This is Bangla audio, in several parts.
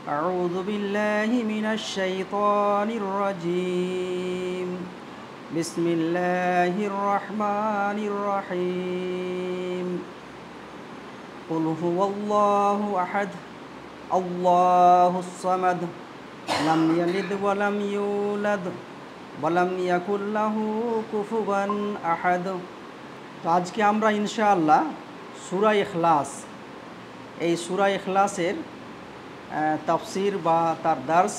أعوذ بالله من الشيطان الرجيم بسم الله الرحمن الرحيم قل هو الله أحد الله الصمد لم يلد ولم يولد ولم يكن له كفوا أحد। তো আজকে আমরা ইনশাআল্লাহ সূরা ইখলাস, এই সূরা ইখলাসের তাফসির বা তার দার্স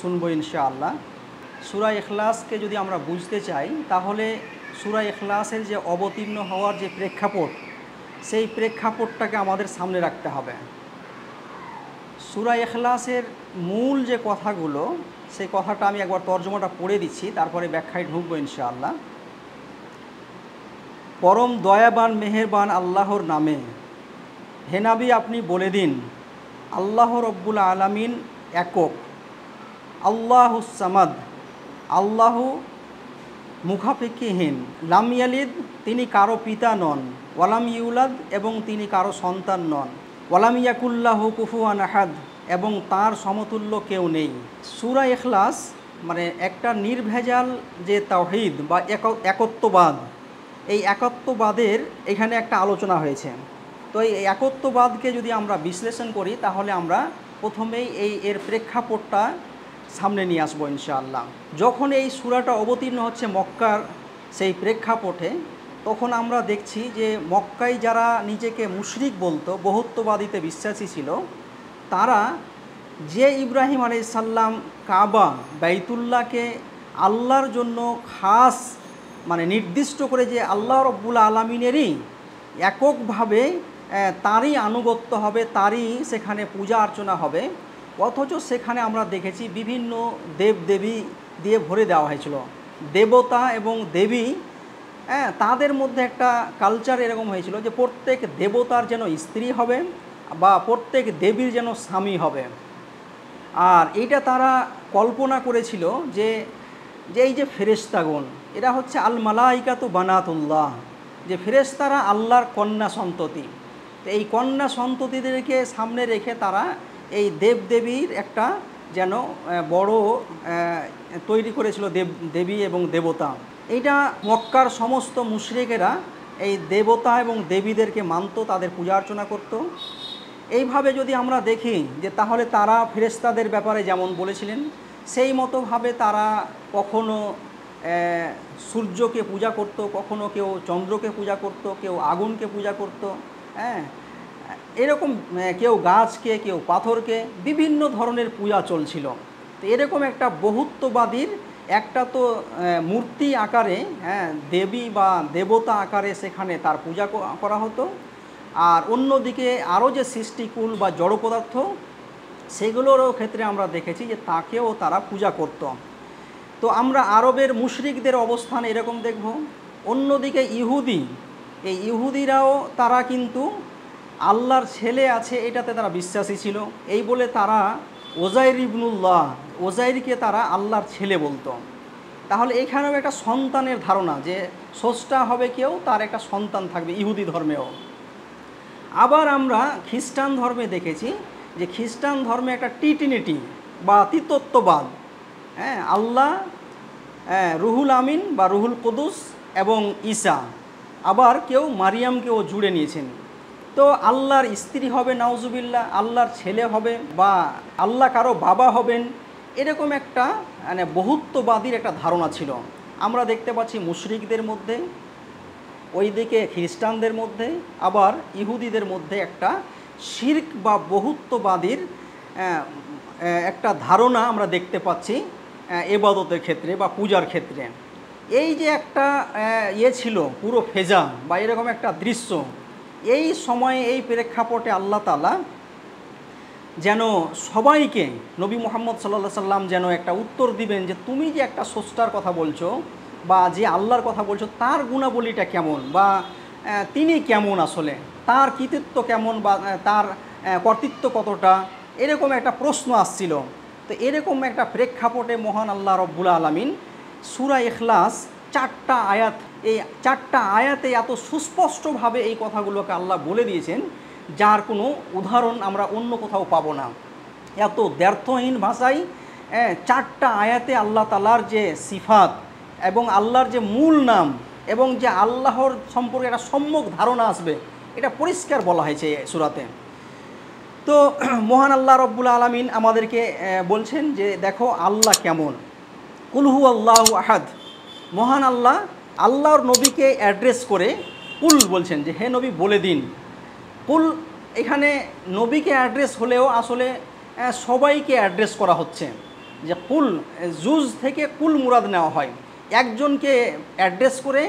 শুনবো ইনশাআল্লাহ। সূরা ইখলাসকে যদি আমরা বুঝতে চাই তাহলে সূরা ইখলাসের যে অবতীর্ণ হওয়ার যে প্রেক্ষাপট, সেই প্রেক্ষাপটটাকে আমাদের সামনে রাখতে হবে। সূরা ইখলাসের মূল যে কথাগুলো, সেই কথাটা আমি একবার তর্জমাটা পড়ে দিচ্ছি, তারপরে ব্যাখ্যায় ঢুকবো ইনশাআল্লাহ। পরম দয়াবান মেহেরবান আল্লাহর নামে, হে নবী আপনি বলে দিন আল্লাহ রব্বুল আলামিন একক, আল্লাহুস সামাদ, আল্লাহ মুখাপেক্ষীহীন, লাম ইয়ালিদ তিনি কারো পিতা নন, ওয়ালাম ইউলাদ এবং তিনি কারো সন্তান নন, ওয়ালাম ইয়াকুল্লাহু কুফুয়ান আহাদ এবং তার সমতুল্য কেউ নেই। সূরা ইখলাস মানে একটা নির্ভেজাল যে তাওহীদ বা একত্ববাদ, এই একত্ববাদের এখানে একটা আলোচনা হয়েছে। তো এই একত্ববাদকে যদি আমরা বিশ্লেষণ করি তাহলে আমরা প্রথমেই এর প্রেক্ষাপটটা সামনে নিয়ে আসবো ইনশাআল্লাহ। যখন এই সূরাটা অবতীর্ণ হচ্ছে মক্কার সেই প্রেক্ষাপটে, তখন আমরা দেখছি যে মক্কায় যারা নিজেকে মুশরিক বলতো, বহুত্ববাদীতে বিশ্বাসী ছিল, তারা যে ইব্রাহিম আলাইহিস সালাম কাবা বাইতুল্লাহকে আল্লাহর জন্য খাস মানে নির্দিষ্ট করে যে আল্লাহ রব্বুল আলামিনেরই এককভাবে তারই আনুগত্য হবে, তারই সেখানে পূজা অর্চনা হবে, অথচ সেখানে আমরা দেখেছি বিভিন্ন দেবদেবী দিয়ে ভরে দেওয়া হয়েছিল। দেবতা এবং দেবী, তাদের মধ্যে একটা কালচার এরকম হয়েছিল যে প্রত্যেক দেবতার যেন স্ত্রী হবে বা প্রত্যেক দেবীর যেন স্বামী হবে। আর এইটা তারা কল্পনা করেছিল যে এই যে ফেরেশতাগণ, এরা হচ্ছে আল মালাইকাতু বানাতুল্লাহ, যে ফেরেশতারা আল্লাহর কন্যা সন্ততি। তো এই কন্যা সন্ততিদেরকে সামনে রেখে তারা এই দেবদেবীর একটা যেন বড় তৈরি করেছিল দেবী এবং দেবতা। এইটা মক্কার সমস্ত মুশরিকেরা এই দেবতা এবং দেবীদেরকে মানত, তাদের পূজা অর্চনা করত। এইভাবে যদি আমরা দেখি যে তাহলে তারা ফেরেশতাদের ব্যাপারে যেমন বলেছিলেন, সেই মতোভাবে তারা কখনো সূর্যকে পূজা করত, কখনো কেউ চন্দ্রকে পূজা করত, কেউ আগুনকে পূজা করত, এরকম কেউ গাছকে, কেউ পাথরকে, বিভিন্ন ধরনের পূজা চলছিল। তো এরকম একটা বহুত্ববাদীর একটা তো মূর্তি আকারে, দেবী বা দেবতা আকারে সেখানে তার পূজা করা হতো, আর অন্যদিকে আরও যে সৃষ্টিকুল বা জড় পদার্থ, সেগুলোরও ক্ষেত্রে আমরা দেখেছি যে তাকেও তারা পূজা করত। তো আমরা আরবের মুশরিকদের অবস্থান এরকম দেখব। অন্যদিকে ইহুদি, এই ইহুদিরাও তারা কিন্তু আল্লাহর ছেলে আছে এটাতে তারা বিশ্বাসী ছিল, এই বলে তারা ওজাইর ইবনুল্লাহ, ওজাইরকে তারা আল্লাহর ছেলে বলতো। তাহলে এখানেও একটা সন্তানের ধারণা যে স্রষ্টা হবে কেউ, তার একটা সন্তান থাকবে ইহুদি ধর্মেও। আবার আমরা খ্রিস্টান ধর্মে দেখেছি যে খ্রিস্টান ধর্মে একটা ট্রিনিটি বা ত্রিতত্ত্ববাদ, আল্লাহ, রুহুল আমিন বা রুহুল কুদুস এবং ঈসা, আবার কেউ মারিয়ামকেও জুড়ে নিয়েছেন। তো আল্লাহর স্ত্রী হবে নাউজুবিল্লাহ, আল্লাহর ছেলে হবে বা আল্লাহ কারো বাবা হবেন, এরকম একটা মানে বহুত্ববাদীর একটা ধারণা ছিল। আমরা দেখতে পাচ্ছি মুশরিকদের মধ্যে, ওইদিকে খ্রিস্টানদের মধ্যে, আবার ইহুদিদের মধ্যে একটা শিরক বা বহুত্ববাদীর একটা ধারণা আমরা দেখতে পাচ্ছি ইবাদতের ক্ষেত্রে বা পূজার ক্ষেত্রে। এই যে একটা ছিল পুরো ফেজা বা এরকম একটা দৃশ্য, এই সময়ে এই প্রেক্ষাপটে আল্লাহ তাআলা যেন সবাইকে, নবী মুহাম্মদ সাল্লাল্লাহু আলাইহি সাল্লাম যেন একটা উত্তর দিবেন যে তুমি যে একটা স্রষ্টার কথা বলছো বা যে আল্লাহর কথা বলছো, তার গুণাবলীটা কেমন বা তিনি কেমন, আসলে তার কৃতিত্ব কেমন বা তার কর্তৃত্ব কতটা, এরকম একটা প্রশ্ন আসছিল। তো এরকম একটা প্রেক্ষাপটে মহান আল্লাহ রব্বুল আলামিন সূরা ইখলাস 4টা আয়াত, এই 4টা আয়াতে এত সুস্পষ্টভাবে এই কথাগুলোকে আল্লাহ বলে দিয়েছেন, যার কোনো উদাহরণ আমরা অন্য কোথাও পাবো না। এত দ্ব্যর্থহীন ভাষায় 4টা আয়াতে আল্লাহ তাআলার যে সিফাত এবং আল্লাহর যে মূল নাম এবং যে আল্লাহর সম্পর্কে একটা সম্যক ধারণা আসবে, এটা পরিষ্কার বলা হয়েছে এই সূরাতে। তো মহান আল্লাহ রব্বুল আলামিন আমাদেরকে বলছেন যে দেখো আল্লাহ কেমন। কুল হু আল্লাহু আহাদ, মহান আল্লাহ আল্লাহর নবীকে অ্যাড্রেস করে কুল বলছেন যে হে নবী বলে দিন। কুল এখানে নবীকে অ্যাড্রেস হলেও আসলে সবাইকে অ্যাড্রেস করা হচ্ছে, যে কুল জুজ থেকে কুল মুরাদ নেওয়া হয়। একজনকে অ্যাড্রেস করে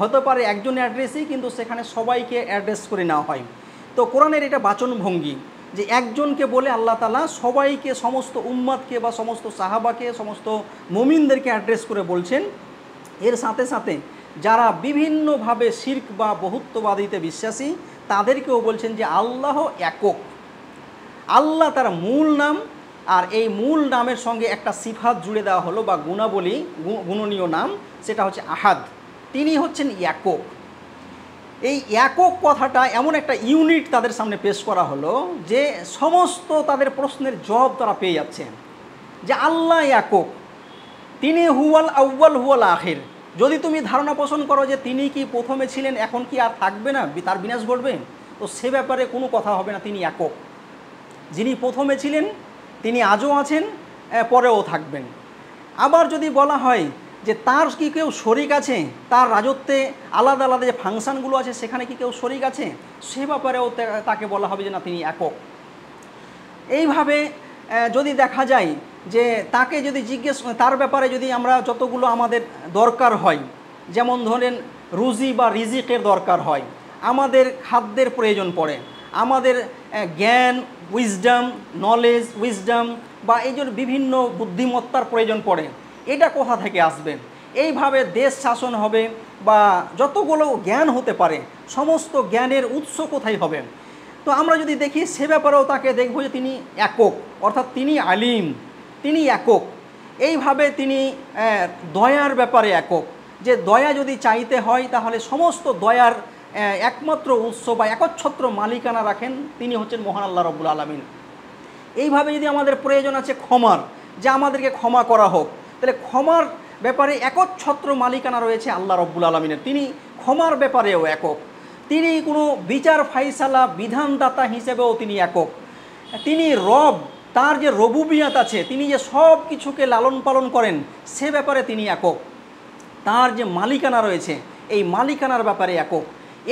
হতে পারে একজন অ্যাড্রেসই, কিন্তু সেখানে সবাইকে অ্যাড্রেস করে নেওয়া হয়। তো কোরআনের এটা বাচনভঙ্গি যে একজনকে বলে আল্লাহ তাআলা সবাইকে, সমস্ত উম্মাদকে বা সমস্ত সাহাবাকে, সমস্ত মুমিনদেরকে অ্যাড্রেস করে বলছেন। এর সাথে সাথে যারা বিভিন্নভাবে শিরক বা বহুত্ববাদিতে বিশ্বাসী তাদেরকেও বলছেন যে আল্লাহ একক। আল্লাহ তার মূল নাম, আর এই মূল নামের সঙ্গে একটা সিফাত জুড়ে দেওয়া হলো বা গুণাবলী, গুণনীয় নাম, সেটা হচ্ছে আহাদ। তিনি হচ্ছেন একক। এই একক কথাটা এমন একটা ইউনিট তাদের সামনে পেশ করা হলো যে সমস্ত তাদের প্রশ্নের জবাব তারা পেয়ে যাচ্ছে যে আল্লাহ একক, তিনি হুয়াল আউয়াল হুয়াল আখির। যদি তুমি ধারণা পোষণ করো যে তিনি কি প্রথমে ছিলেন, এখন কি আর থাকবে না, তার বিনাশ ঘটবে, তো সে ব্যাপারে কোনো কথা হবে না। তিনি একক, যিনি প্রথমে ছিলেন তিনি আজও আছেন, পরেও থাকবেন। আবার যদি বলা হয় যে তার কি কেউ শরিক আছে, তার রাজত্বে আলাদা আলাদা যে ফাংশানগুলো আছে সেখানে কি কেউ শরিক আছে, সে ব্যাপারেও তাকে বলা হবে যে না তিনি একক। এইভাবে যদি দেখা যায় যে তাকে যদি তার ব্যাপারে যদি আমরা যতগুলো আমাদের দরকার হয়, যেমন ধরেন রুজি বা রিজিকের দরকার হয়, আমাদের খাদ্যের প্রয়োজন পড়ে, আমাদের জ্ঞান, উইজডম, নলেজ, উইজডম বা এই জন্য বিভিন্ন বুদ্ধিমত্তার প্রয়োজন পড়ে, এটা কোথা থেকে আসবে? এইভাবে দেশ শাসন হবে বা যতগুলো জ্ঞান হতে পারে সমস্ত জ্ঞানের উৎস কোথায় হবে? তো আমরা যদি দেখি সে ব্যাপারেও তাকে দেখব যে তিনি একক, অর্থাৎ তিনি আলিম, তিনি একক। এইভাবে তিনি দয়ার ব্যাপারে একক, যে দয়া যদি চাইতে হয় তাহলে সমস্ত দয়ার একমাত্র উৎস বা একচ্ছত্র মালিকানা রাখেন তিনি হচ্ছেন মহান আল্লাহ রব্বুল আলামিন। এইভাবে যদি আমাদের প্রয়োজন আছে ক্ষমার, যে আমাদেরকে ক্ষমা করা হোক, তাহলে ক্ষমার ব্যাপারে একচ্ছত্র মালিকানা রয়েছে আল্লাহ রব্বুল আলামিনের, তিনি ক্ষমার ব্যাপারেও একক। তিনি কোনো বিচার ফাইসালা বিধানদাতা হিসেবেও তিনি একক। তিনি রব, তার যে রবুবিয়াত আছে, তিনি যে সব কিছুকে লালন পালন করেন সে ব্যাপারে তিনি একক। তার যে মালিকানা রয়েছে এই মালিকানার ব্যাপারে একক।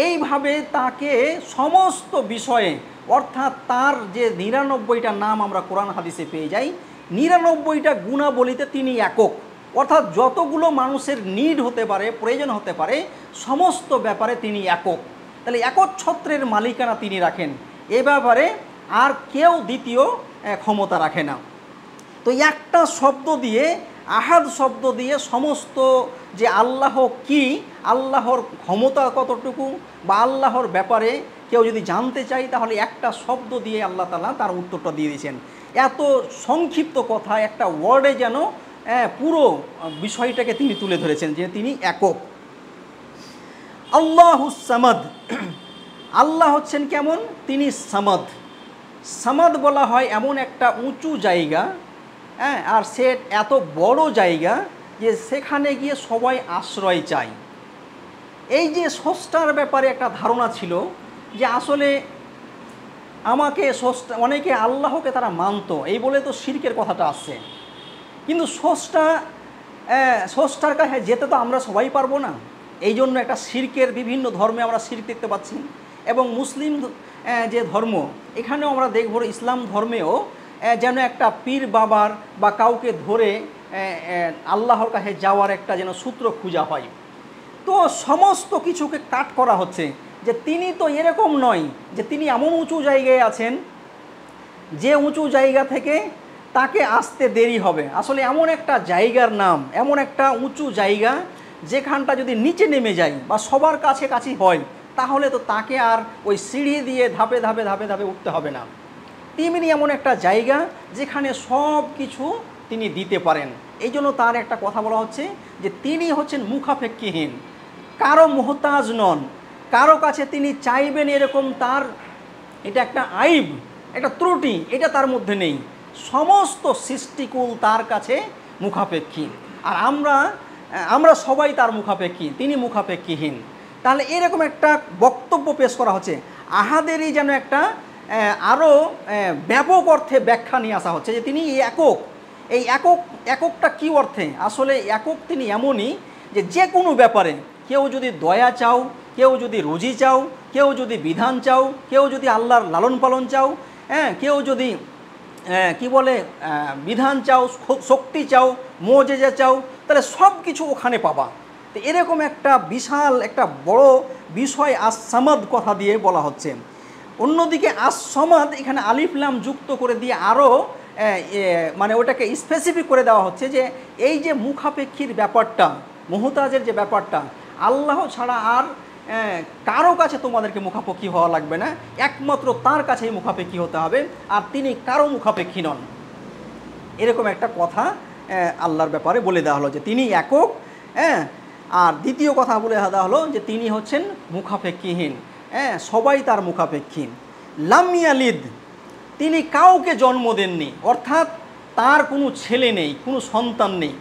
এইভাবে তাকে সমস্ত বিষয়ে, অর্থাৎ তার যে 99টা নাম আমরা কোরআন হাদিসে পেয়ে যাই, 99টা গুণাবলীতে তিনি একক। অর্থাৎ যতগুলো মানুষের নিড হতে পারে, প্রয়োজন হতে পারে, সমস্ত ব্যাপারে তিনি একক। তাহলে একচ্ছত্রের মালিকানা তিনি রাখেন, এ ব্যাপারে আর কেউ দ্বিতীয় ক্ষমতা রাখে না। তো একটা শব্দ দিয়ে, আহাদ শব্দ দিয়ে সমস্ত যে আল্লাহ কি, আল্লাহর ক্ষমতা কতটুকু বা আল্লাহর ব্যাপারে কেউ যদি জানতে চাই তাহলে একটা শব্দ দিয়ে আল্লাহ তাআলা তার উত্তরটা দিয়ে দিয়েছেন। এত সংক্ষিপ্ত কথা একটা ওয়ার্ডে যেন পুরো বিষয়টাকে তিনি তুলে ধরেছেন যে তিনি একক। আল্লাহুস সামাদ, আল্লাহ হচ্ছেন কেমন? তিনি সামাদ। সামাদ বলা হয় এমন একটা উঁচু জায়গা, আর সে এত বড় জায়গা যে সেখানে গিয়ে সবাই আশ্রয় চায়। এই যে স্রষ্টার ব্যাপারে একটা ধারণা ছিল যে আসলে আমাকে স্রষ্টা, অনেকে আল্লাহকে তারা মানত, এই বলে তো শিরকের কথাটা আসছে। কিন্তু স্রষ্টার কাছে যেতে তো আমরা সবাই পারবো না, এই জন্য একটা শিরকের, বিভিন্ন ধর্মে আমরা শিরক দেখতে পাচ্ছি। এবং মুসলিম যে ধর্ম, এখানেও আমরা দেখব ইসলাম ধর্মেও যেন একটা পীর বাবার বা কাউকে ধরে আল্লাহর কাছে যাওয়ার একটা যেন সূত্র খোঁজা হয়। তো সমস্ত কিছুকে কাট করা হচ্ছে যে তিনি তো এরকম নয় যে তিনি এমন উঁচু জায়গায় আছেন যে উঁচু জায়গা থেকে তাকে আসতে দেরি হবে। আসলে এমন একটা জায়গার নাম, এমন একটা উঁচু জায়গা যেখানটা যদি নিচে নেমে যায় বা সবার কাছাকাছি হয় তাহলে তো তাকে আর ওই সিঁড়ি দিয়ে ধাপে ধাপে ধাপে ধাপে উঠতে হবে না। তেমনি এমন একটা জায়গা যেখানে সব কিছু তিনি দিতে পারেন। এই জন্য তার একটা কথা বলা হচ্ছে যে তিনি হচ্ছেন মুখাপেক্ষীহীন, কারো মোহতাজ নন, কারো কাছে তিনি চাইবেন এরকম তার এটা একটা আইব, একটা ত্রুটি, এটা তার মধ্যে নেই। সমস্ত সৃষ্টিকুল তার কাছে মুখাপেক্ষী, আর আমরা সবাই তার মুখাপেক্ষী, তিনি মুখাপেক্ষীহীন। তাহলে এরকম একটা বক্তব্য পেশ করা হচ্ছে। আহাদেরই যেন একটা আরও ব্যাপক অর্থে ব্যাখ্যা নিয়ে আসা হচ্ছে যে তিনি একক। এই এককটা কী অর্থে? আসলে একক তিনি এমনই যে কোনো ব্যাপারে কেউ যদি দয়া চাও, কেউ যদি রুজি চাও, কেউ যদি বিধান চাও, কেউ যদি আল্লাহর লালন পালন চাও, কেউ যদি কি বলে বিধান চাও, শক্তি চাও, মুজিজা চাও, তাহলে সব কিছু ওখানে পাবা। তো এরকম একটা বিশাল একটা বড় বিষয় আস-সামাদ কথা দিয়ে বলা হচ্ছে। অন্যদিকে আস-সামাদ এখানে আলিফ লাম যুক্ত করে দিয়ে আরও মানে ওটাকে স্পেসিফিক করে দেওয়া হচ্ছে যে এই যে মুখাপেক্ষীর ব্যাপারটা, মুহতাজের যে ব্যাপারটা, আল্লাহ ছাড়া আর কারো কাছে তোমাদেরকে মুখাপেক্ষী হওয়া লাগবে না, একমাত্র তার কাছেই মুখাপেক্ষী হতে হবে, আর তিনি কারো মুখাপেক্ষী নন। এরকম একটা কথা আল্লাহর ব্যাপারে বলে দেওয়া হলো যে তিনি একক। আর দ্বিতীয় কথা বলে দেওয়া হলো যে তিনি হচ্ছেন মুখাপেক্ষীহীন, সবাই তার মুখাপেক্ষী। লাম ইয়ালিদ, তিনি কাউকে জন্ম দেননি, অর্থাৎ তার কোনো ছেলে নেই, কোনো সন্তান নেই।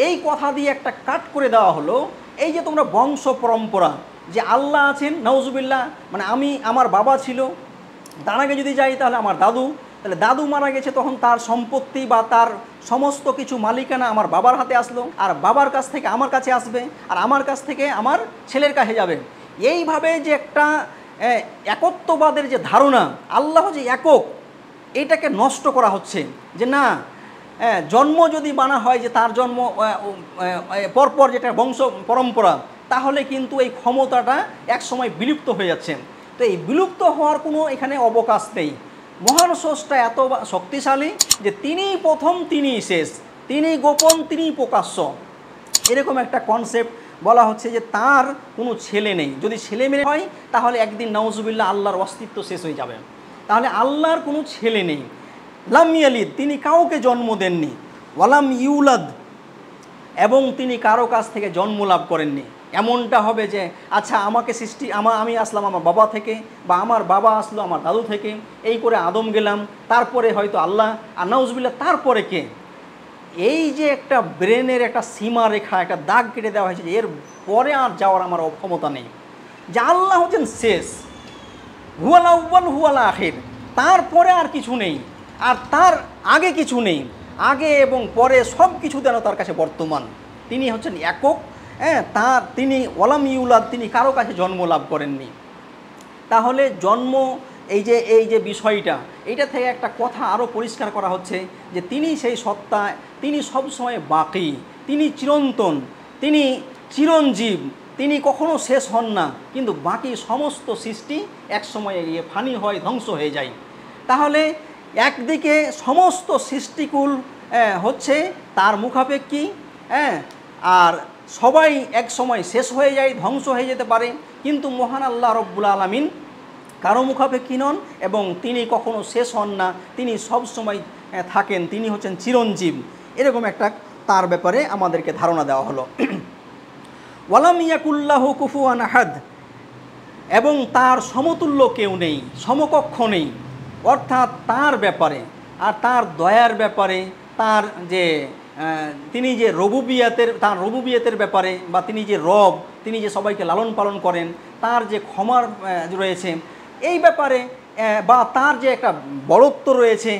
এই কথা দিয়ে একটা কাট করে দেওয়া হলো এই যে তোমরা বংশ পরম্পরা যে আল্লাহ আছেন, নাউজুবিল্লাহ, মানে আমার বাবা ছিল, তার আগে যদি যাই তাহলে আমার দাদু, তাহলে দাদু মারা গেছে, তখন তার সম্পত্তি বা তার সমস্ত কিছু মালিকানা আমার বাবার হাতে আসলো, আর বাবার কাছ থেকে আমার কাছে আসবে, আর আমার কাছ থেকে আমার ছেলের কাছে যাবে। এইভাবে যে একটা একত্ববাদের যে ধারণা, আল্লাহ যে একক, এইটাকে নষ্ট করা হচ্ছে। যে না, জন্ম যদি বানা হয় যে তার জন্ম পরপর যেটা বংশ পরম্পরা, তাহলে কিন্তু এই ক্ষমতাটা একসময় বিলুপ্ত হয়ে যাচ্ছে। তো এই বিলুপ্ত হওয়ার কোনো এখানে অবকাশ নেই। মহান স্রষ্টা এত শক্তিশালী যে তিনিই প্রথম, তিনিই শেষ, তিনি গোপন, তিনিই প্রকাশ্য। এরকম একটা কনসেপ্ট বলা হচ্ছে যে তার কোনো ছেলে নেই। যদি ছেলে মেয়ে হয় তাহলে একদিন নাউজুবিল্লাহ আল্লাহর অস্তিত্ব শেষ হয়ে যাবে। তাহলে আল্লাহর কোনো ছেলে নেই। লাম ইয়ালিদ, তিনি কাউকে জন্ম দেননি। ওয়ালাম ইউলাদ, এবং তিনি কারো কাছ থেকে জন্ম লাভ করেননি। এমনটা হবে যে আচ্ছা আমাকে সৃষ্টি আমি আসলাম আমার বাবা থেকে, বা আমার বাবা আসলো আমার দাদু থেকে, এই করে আদম গেলাম, তারপরে হয়তো আল্লাহ, আর নাউজুবিল্লাহ তারপরে কে। এই যে একটা ব্রেনের একটা সীমা রেখা, একটা দাগ কেটে দেওয়া হয়েছে যে এর পরে আর যাওয়ার আমার ক্ষমতা নেই। যে আল্লাহ হচ্ছেন শেষ, হুয়াল আউয়াল হুয়াল আখির, তারপরে আর কিছু নেই, আর তার আগে কিছু নেই। আগে এবং পরে সব কিছু যেন তার কাছে বর্তমান। তিনি হচ্ছেন একক। তিনি ওয়ালাম ইউলাদ, তিনি কারো কাছে জন্ম লাভ করেননি। তাহলে জন্ম এই যে বিষয়টা, এইটা থেকে একটা কথা আরও পরিষ্কার করা হচ্ছে যে তিনি সেই সত্তা, তিনি সবসময় বাকি, তিনি চিরন্তন, তিনি চিরঞ্জীব, তিনি কখনো শেষ হন না। কিন্তু বাকি সমস্ত সৃষ্টি একসময় গিয়ে ফানি হয়, ধ্বংস হয়ে যায়। তাহলে একদিকে সমস্ত সৃষ্টিকুল হচ্ছে তার মুখাপেক্ষী, আর সবাই এক সময় শেষ হয়ে যায়, ধ্বংস হয়ে যেতে পারে, কিন্তু মহান আল্লাহ রব্বুল আলামিন কারো মুখাপেক্ষী নন এবং তিনি কখনো শেষ হন না, তিনি সব সময় থাকেন, তিনি হচ্ছেন চিরঞ্জীব। এরকম একটা তার ব্যাপারে আমাদেরকে ধারণা দেওয়া হলো। ওয়ালাম ইয়াকুল্লাহু কুফুয়ান আহাদ, এবং তার সমতুল্য কেউ নেই, সমকক্ষ নেই। অর্থাৎ তার ব্যাপারে আর তার দয়ার ব্যাপারে, তার যে তিনি যে তার রবুবিয়তের ব্যাপারে, বা তিনি যে রব, তিনি যে সবাইকে লালন পালন করেন, তার যে ক্ষমার রয়েছে এই ব্যাপারে, বা তার যে একটা বড়ত্ব রয়েছে,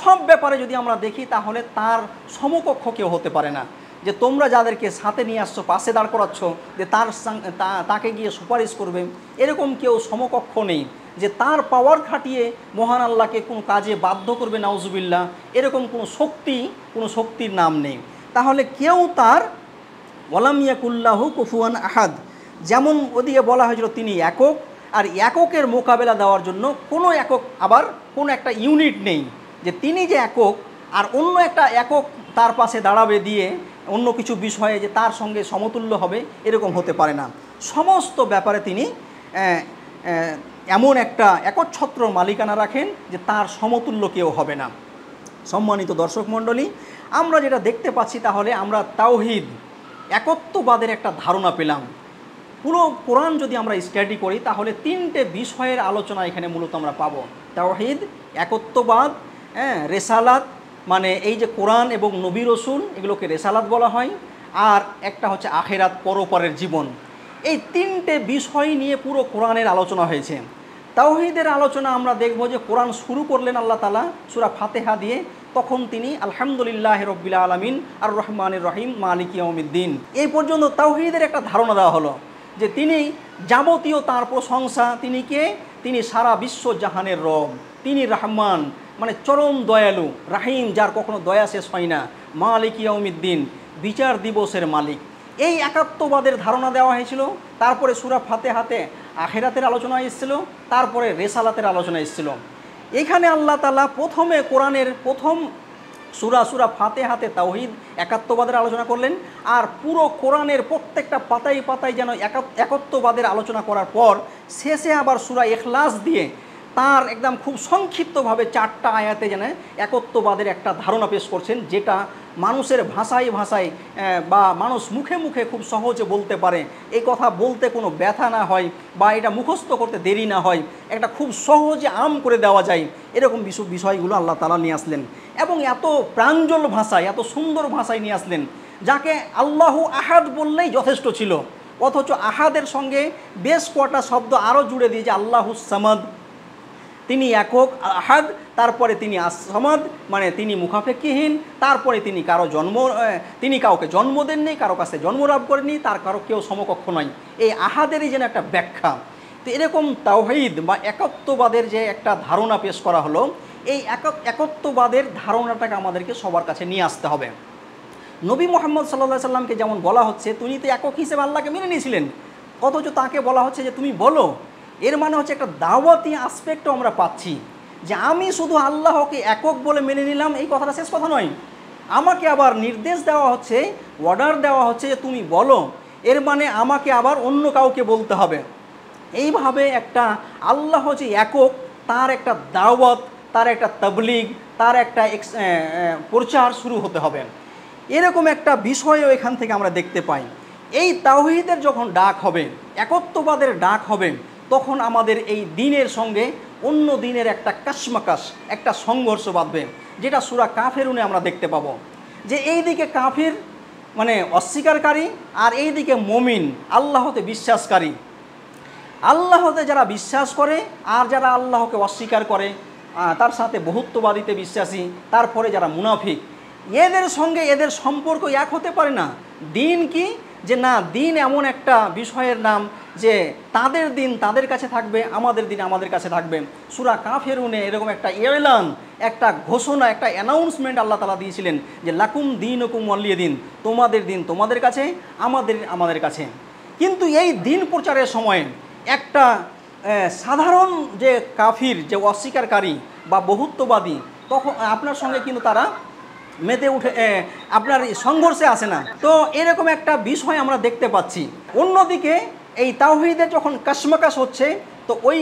সব ব্যাপারে যদি আমরা দেখি তাহলে তার সমকক্ষ কেউ হতে পারে না। যে তোমরা যাদেরকে সাথে নিয়ে আসছো, পাশে দাঁড় করাচ্ছ, যে তাকে গিয়ে সুপারিশ করবে, এরকম কেউ সমকক্ষ নেই। যে তার পাওয়ার খাটিয়ে মহান আল্লাহকে কোনো কাজে বাধ্য করবে, নাউজুবিল্লাহ, এরকম কোনো শক্তির নাম নেই। তাহলে কেউ তার ওয়ালাম ইয়াকুল্লাহু কুফুয়ান আহাদ, যেমন ওদিকে বলা হয়েছিল তিনি একক, আর এককের মোকাবেলা দেওয়ার জন্য আবার কোনো একটা ইউনিট নেই। যে তিনি যে একক আর অন্য একটা একক তার পাশে দাঁড়াবে দিয়ে অন্য কিছু বিষয়ে যে তার সঙ্গে সমতুল্য হবে, এরকম হতে পারে না। সমস্ত ব্যাপারে তিনি এমন একটা একচ্ছত্র মালিকানা রাখেন যে তার সমতুল্য কেউ হবে না। সম্মানিত দর্শক মণ্ডলী, আমরা যেটা দেখতে পাচ্ছি, তাহলে আমরা তাওহীদ, একত্ববাদের একটা ধারণা পেলাম। পুরো কোরআন যদি আমরা স্টাডি করি তাহলে তিনটে বিষয়ের আলোচনা এখানে মূলত আমরা পাবো। তাওহীদ, একত্ববাদ হ্যাঁ, রেসালাত মানে এই যে কোরআন এবং নবী রসুল এগুলোকে রেসালাত বলা হয়, আর একটা হচ্ছে আখেরাত, পরপরের জীবন। এই তিনটে বিষয় নিয়ে পুরো কোরআনের আলোচনা হয়েছে। তাওহীদের আলোচনা আমরা দেখব যে কোরআন শুরু করলেন আল্লাহ তাআলা সূরা ফাতিহা দিয়ে, তখন তিনি আলহামদুলিল্লাহি রাব্বিল আলামিন আর রহমানির রহিম মালিক ইয়াউমিদ্দিন এই পর্যন্ত তাওহীদের একটা ধারণা দেওয়া হলো যে তিনি যাবতীয় তার প্রশংসা, তিনি কে, তিনি সারা বিশ্ব জাহানের রব, তিনি রহমান মানে চরম দয়ালু, রাহিম যার কখনো দয়া শেষ হয় না, মালিক ইয়াউমিদ্দিন বিচার দিবসের মালিক। এই একাত্মবাদের ধারণা দেওয়া হয়েছিল। তারপরে সূরা ফাতিহাতে আখিরাতের আলোচনা এসেছিল, তারপরে রেসালাতের আলোচনা এসেছিল। এখানে আল্লাহ তাআলা প্রথমে কোরআনের প্রথম সূরা ফাতিহাতে তাওহীদ একাত্মবাদের আলোচনা করলেন, আর পুরো কোরআনের প্রত্যেকটা পাতায় পাতায় যেন একত্ববাদের আলোচনা করার পর শেষে আবার সূরা ইখলাস দিয়ে তার একদম খুব সংক্ষিপ্তভাবে 4টা আয়াতে যেন একত্ববাদের একটা ধারণা পেশ করছেন, যেটা মানুষের ভাষায় ভাষায় বা মানুষ মুখে মুখে খুব সহজে বলতে পারে, এই কথা বলতে কোনো ব্যথা না হয় বা এটা মুখস্থ করতে দেরি না হয়, একটা খুব সহজে আম করে দেওয়া যায়, এরকম বিষয়গুলো আল্লাহ তাআলা নিয়ে আসলেন। এবং এত প্রাঞ্জল ভাষায়, এত সুন্দর ভাষায় নিয়ে আসলেন, যাকে আল্লাহু আহাদ বললেই যথেষ্ট ছিল, অথচ আহাদের সঙ্গে বেশ কটা শব্দ আরও জুড়ে দিয়ে যে আল্লাহুস সামাদ, তিনি একক আহাদ, তারপরে তিনি আসমাদ মানে তিনি মুখাপেক্ষিহীন, তারপরে তিনি তিনি কাউকে জন্ম দেননি, কারো কাছে জন্মলাভ করেননি, তার কারো কেউ সমকক্ষ নয়। এই আহাদেরই যেন একটা ব্যাখ্যা। তো এরকম তাওহীদ বা একত্ববাদের যে একটা ধারণা পেশ করা হলো, এই একত্ববাদের ধারণাটাকে আমাদেরকে সবার কাছে নিয়ে আসতে হবে। নবী মুহাম্মদ সাল্লাল্লাহু আলাইহি সাল্লামকে যেমন বলা হচ্ছে তিনি তো একক হিসেবে আল্লাহকে মেনে নিয়েছিলেন, অথচ তাকে বলা হচ্ছে যে তুমি বলো। এর মানে হচ্ছে একটা দাওয়াতি আসপেক্টও আমরা পাচ্ছি, যে আমি শুধু আল্লাহকে একক বলে মেনে নিলাম এই কথাটা শেষ কথা নয়, আমাকে আবার নির্দেশ দেওয়া হচ্ছে, অর্ডার দেওয়া হচ্ছে যে তুমি বলো। এর মানে আমাকে আবার অন্য কাউকে বলতে হবে। এইভাবে একটা আল্লাহ যে একক, তার একটা দাওয়াত, তার একটা তাবলীগ, তার একটা প্রচার শুরু হতে হবে। এরকম একটা বিষয়ও এখান থেকে আমরা দেখতে পাই। এই তাওহীদের যখন ডাক হবে, একত্ববাদের ডাক হবে, তখন আমাদের এই দ্বীনের সঙ্গে অন্য দ্বীনের একটা কাশমাকাশ, একটা সংঘর্ষ বাঁধবে, যেটা সূরা কাফিরুনে আমরা দেখতে পাবো। যে এই দিকে কাফির মানে অস্বীকারী, আর এই দিকে মুমিন আল্লাহতে বিশ্বাসকারী। আল্লাহতে যারা বিশ্বাস করে আর যারা আল্লাহকে অস্বীকার করে, তার সাথে বহুত্ববাদীতে বিশ্বাসী, তারপরে যারা মুনাফিক, এদের সঙ্গে এদের সম্পর্ক এক হতে পারে না। দ্বীন কি, যে না, দ্বীন এমন একটা বিষয়ের নাম যে তাদের দিন তাদের কাছে থাকবে, আমাদের দিন আমাদের কাছে থাকবে। সূরা কাফিরুনে এরকম একটা এলান, একটা ঘোষণা, একটা অ্যানাউন্সমেন্ট আল্লাহ তাআলা দিয়েছিলেন যে লাকুম দীনুকুম ওয়ালিয়া দিন, তোমাদের দিন তোমাদের কাছে, আমাদের কাছে। কিন্তু এই দিন প্রচারের সময় একটা সাধারণ যে কাফির, যে অস্বীকারী বা বহুত্ববাদী, তখন আপনার সঙ্গে কিন্তু তারা মেতে উঠে আপনার সংঘর্ষে আসে না। তো এরকম একটা বিষয় আমরা দেখতে পাচ্ছি। অন্যদিকে এই তাওহীদের যখন কাশমাকাশ হচ্ছে, তো ওই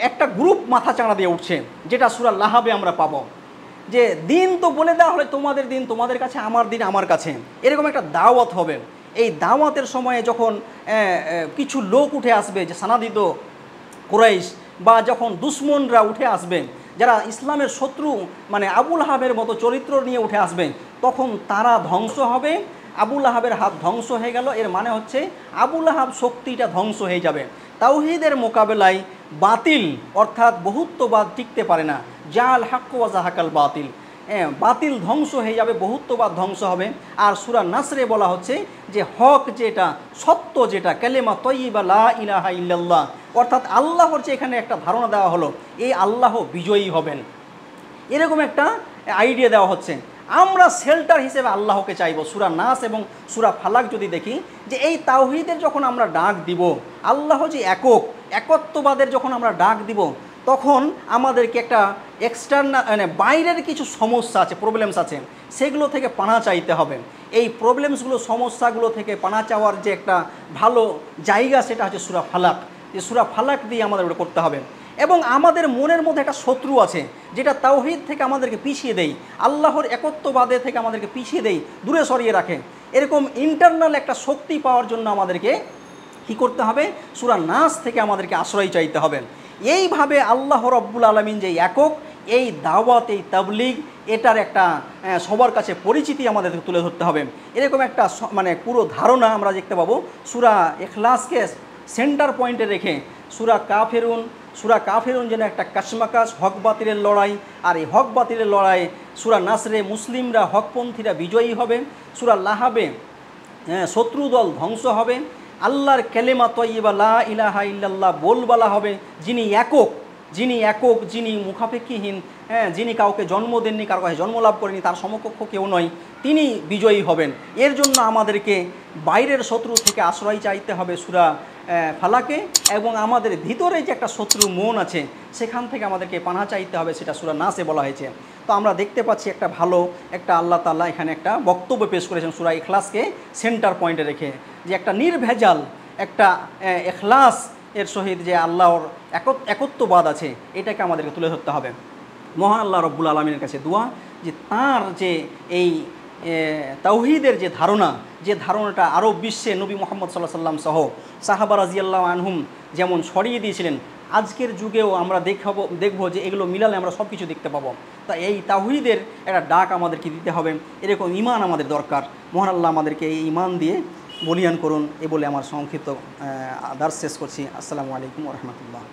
একটা গ্রুপ মাথা চাড়া দিয়ে উঠছে, যেটা সূরা লাহাবে আমরা পাবো, যে দিন তো বলে দেওয়া হলে তোমাদের দিন তোমাদের কাছে, আমার দিন আমার কাছে, এরকম একটা দাওয়াত হবে। এই দাওয়াতের সময়ে যখন কিছু লোক উঠে আসবে, যে সানাদিদ কুরাইশ, বা যখন দুশমনরা উঠে আসবে, যারা ইসলামের শত্রু মানে আবুল আহাবের মতো চরিত্র নিয়ে উঠে আসবে, তখন তারা ধ্বংস হবে। আবুল আহাবের হাত ধ্বংস হয়ে গেল, এর মানে হচ্ছে আবুল আহাব শক্তিটা ধ্বংস হয়ে যাবে। তাওহীদের মোকাবেলায় বাতিল অর্থাৎ বহুত্ববাদ টিকতে পারে না। জাল হাক্ক ওয়া জাহাকাল বাতিল, বাতিল ধ্বংস হয়ে যাবে, বহুত্ববাদ ধ্বংস হবে। আর সূরা নাসরে বলা হচ্ছে যে হক যেটা, সত্য যেটা, কালেমা তয়্যিবা লা ইলাহা ইল্লাল্লাহ, অর্থাৎ আল্লাহর যে এখানে একটা ধারণা দেওয়া হলো, এই আল্লাহ বিজয়ী হবেন, এরকম একটা আইডিয়া দেওয়া হচ্ছে। আমরা শেল্টার হিসেবে আল্লাহকে চাইব। সূরা নাস এবং সূরা ফালাক যদি দেখি, যে এই তাওহীদের যখন আমরা ডাক দিব, আল্লাহ যে একত্ববাদের যখন আমরা ডাক দিব, তখন আমাদেরকে একটা এক্সটার্নাল মানে বাইরের কিছু সমস্যা আছে, প্রবলেমস আছে, সেগুলো থেকে পানা চাইতে হবে। এই প্রবলেমসগুলো, সমস্যাগুলো থেকে পানা চাওয়ার যে একটা ভালো জায়গা, সেটা হচ্ছে সূরা ফালাক। যে সূরা ফালাক দিয়ে আমাদের ওটা করতে হবে। এবং আমাদের মনের মধ্যে একটা শত্রু আছে, যেটা তাওহীদ থেকে আমাদেরকে পিছিয়ে দেয়, আল্লাহর একত্ববাদে থেকে আমাদেরকে পিছিয়ে দেয়, দূরে সরিয়ে রাখে। এরকম ইন্টারনাল একটা শক্তি পাওয়ার জন্য আমাদেরকে কী করতে হবে? সূরা নাস থেকে আমাদেরকে আশ্রয় চাইতে হবে। এইভাবে আল্লাহ রাব্বুল আলামিন যে একক, এই দাওয়াত, এই তাবলিগ, এটার একটা সবার কাছে পরিচিতি আমাদের তুলে ধরতে হবে। এরকম একটা মানে পুরো ধারণা আমরা দেখতে পাবো সূরা ইখলাসকে সেন্টার পয়েন্টে রেখে। সূরা কাফিরুন যেন একটা কাশমাকাশ, হক বাতিলের লড়াই, আর এই হক বাতিলের লড়াই সূরা নাসরে মুসলিমরা, হকপন্থীরা বিজয়ী হবে। সূরা লাহাবে শত্রু দল ধ্বংস হবে। আল্লাহর কালেমা তয়্যিবা লা ইলাহা ইল্লাল্লাহ বলবালা হবে, যিনি একক, যিনি মুখাপেক্ষীহীন, যিনি কাউকে জন্ম দেননি, কারো কাছে জন্ম লাভ করেনি, তার সমকক্ষ কেউ নয়, তিনি বিজয়ী হবেন। এর জন্য আমাদেরকে বাইরের শত্রু থেকে আশ্রয় চাইতে হবে সূরা ফালাকে, এবং আমাদের ভিতরে যে একটা শত্রু মন আছে সেখান থেকে আমাদেরকে পানাহ চাইতে হবে, সেটা সূরা নাসে বলা হয়েছে। তো আমরা দেখতে পাচ্ছি একটা ভালো একটা আল্লাহ তাআলা এখানে একটা বক্তব্য পেশ করেছেন সূরা ইখলাসকে সেন্টার পয়েন্টে রেখে, যে একটা নির্ভেজাল একটা ইখলাস এর সহিত যে আল্লাহর একত্ববাদ আছে, এটাকে আমাদেরকে তুলে ধরতে হবে। মহান আল্লাহ রব্বুল আলমিনের কাছে দোয়া যে তাঁর যে এই তাওহীদের যে ধারণাটা আরব বিশ্বে নবী মুহাম্মদ সাল্লাল্লাহু আলাইহি ওয়াসাল্লাম সহ সাহাবা রাদিয়াল্লাহু আনহুম যেমন ছড়িয়ে দিয়েছিলেন, আজকের যুগেও আমরা দেখব যে এগুলো মিলালে আমরা সব কিছু দেখতে পাবো। তা এই তাওহীদের একটা ডাক আমাদেরকে দিতে হবে, এরকম ঈমান আমাদের দরকার। মহান আল্লাহ আমাদেরকে এই ঈমান দিয়ে বলিয়ান করুন। এ বলে আমার সংক্ষিপ্ত দার্স শেষ করছি। আসসালামু আলাইকুম ওয়া রাহমাতুল্লাহ।